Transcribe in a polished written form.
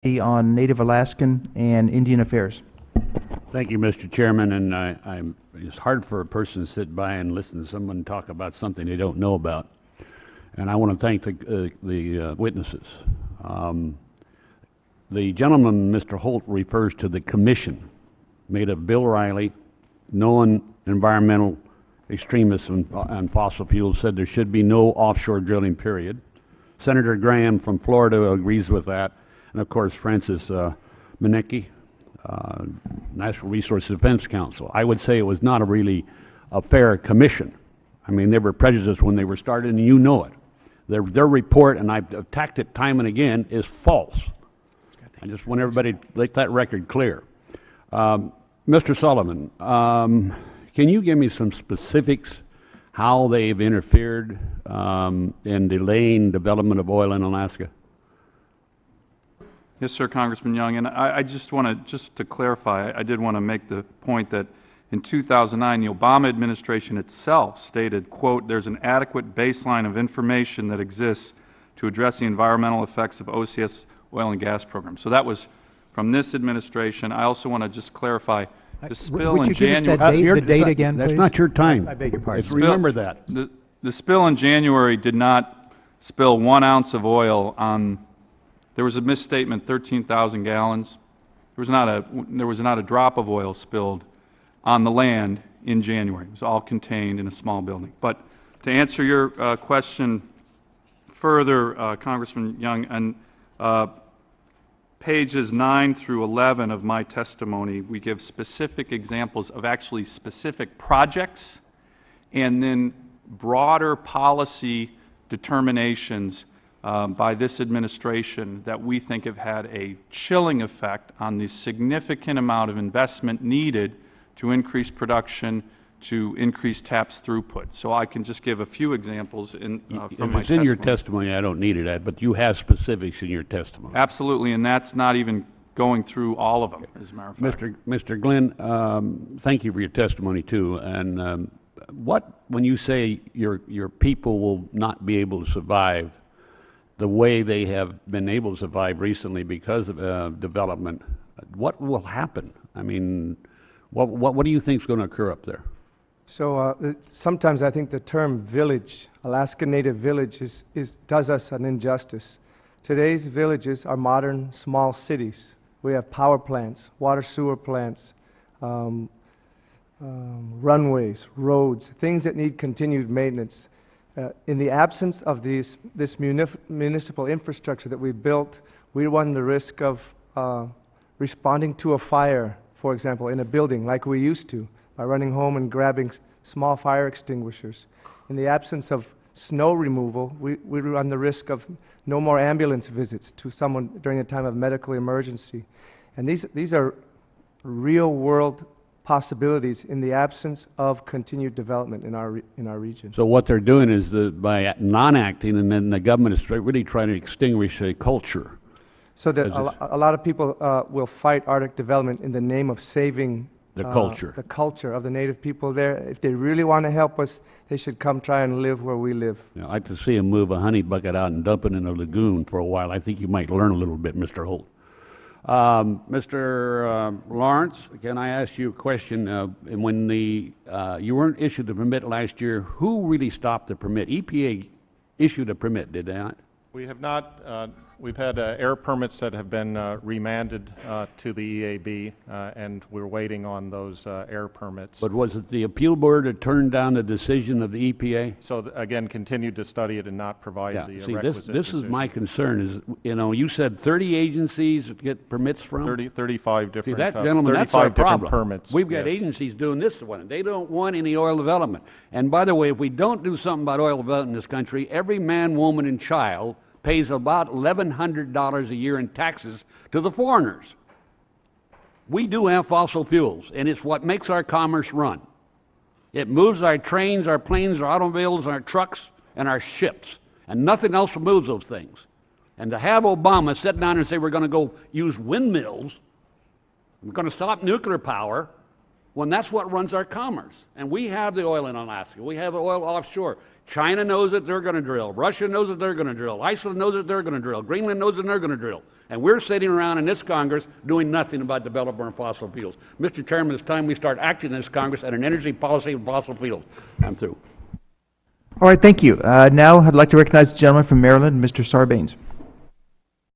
on Native Alaskan and Indian Affairs. Thank you, Mr. Chairman, and it's hard for a person to sit by and listen to someone talk about something they don't know about. And I want to thank the witnesses. The gentleman, Mr. Holt, refers to the commission made of Bill Riley, known environmental extremists on fossil fuels, said there should be no offshore drilling, period. Senator Graham from Florida agrees with that. And of course, Francis Minneke, National Resource Defense Council. I would say it was not really a fair commission. I mean, they were prejudiced when they were started, and you know it. Their report, and I've attacked it time and again, is false. I just want everybody to make that record clear. Mr. Sullivan, can you give me some specifics how they've interfered in delaying development of oil in Alaska? Yes, sir, Congressman Young, and I just to clarify, I did want to make the point that in 2009, the Obama administration itself stated, quote, "There's an adequate baseline of information that exists to address the environmental effects of OCS oil and gas programs." So that was from this administration. I also want to just clarify the spill in January. The date again, That's please? not your time. I beg your pardon. Remember that. The spill in January did not spill 1 ounce of oil on. There was a misstatement, 13,000 gallons. There was not a drop of oil spilled on the land in January. It was all contained in a small building. But to answer your question further, Congressman Young, on pages 9 through 11 of my testimony, we give specific examples of actually specific projects and then broader policy determinations by this administration that we think have had a chilling effect on the significant amount of investment needed to increase production, to increase TAPS throughput. So I can just give a few examples from my testimony. If it's in your testimony, I don't need it, Ed, but you have specifics in your testimony. Absolutely, and that's not even going through all of them, as a matter of fact. Mr. Glenn, thank you for your testimony too. And when you say your people will not be able to survive the way they have been able to survive recently because of development, what will happen? I mean, what do you think is going to occur up there? So sometimes I think the term village, Alaska Native village, does us an injustice. Today's villages are modern small cities. We have power plants, water sewer plants, runways, roads, things that need continued maintenance. In the absence of this municipal infrastructure that we built, we run the risk of responding to a fire, for example, in a building like we used to, by running home and grabbing small fire extinguishers. In the absence of snow removal, we run the risk of no more ambulance visits to someone during a time of medical emergency. And these are real-world possibilities in the absence of continued development in our region. So what they're doing is by non-acting, and then the government is really trying to extinguish a culture. So that a lot of people will fight Arctic development in the name of saving the culture of the Native people there. If they really want to help us, they should come try and live where we live. You know, I'd like to see them move a honey bucket out and dump it in a lagoon for a while. I think you might learn a little bit, Mr. Holt. Mr. Lawrence, can I ask you a question? When you weren't issued the permit last year, who really stopped the permit? EPA issued a permit, did they not? We have not. We've had air permits that have been remanded to the EAB, and we're waiting on those air permits. But was it the appeal board that turned down the decision of the EPA? So again, continued to study it and not provide the see, requisite this decision. is my concern is, you said 30 agencies get permits from? 35 different, see, that, gentlemen, that's our problem. Permits. We've got agencies doing this one. They don't want any oil development. And by the way, if we don't do something about oil development in this country, every man, woman, and child pays about $1,100 a year in taxes to the foreigners. We do have fossil fuels, and it's what makes our commerce run. It moves our trains, our planes, our automobiles, our trucks, and our ships, and nothing else moves those things. And to have Obama sit down and say we're going to go use windmills, we're going to stop nuclear power, when that's what runs our commerce. And we have the oil in Alaska. We have oil offshore. China knows that they're going to drill. Russia knows that they're going to drill. Iceland knows that they're going to drill. Greenland knows that they're going to drill. And we're sitting around in this Congress doing nothing about developing our fossil fuels. Mr. Chairman, it's time we start acting in this Congress on an energy policy of fossil fuels. I'm through. All right, thank you. Now I'd like to recognize the gentleman from Maryland, Mr. Sarbanes.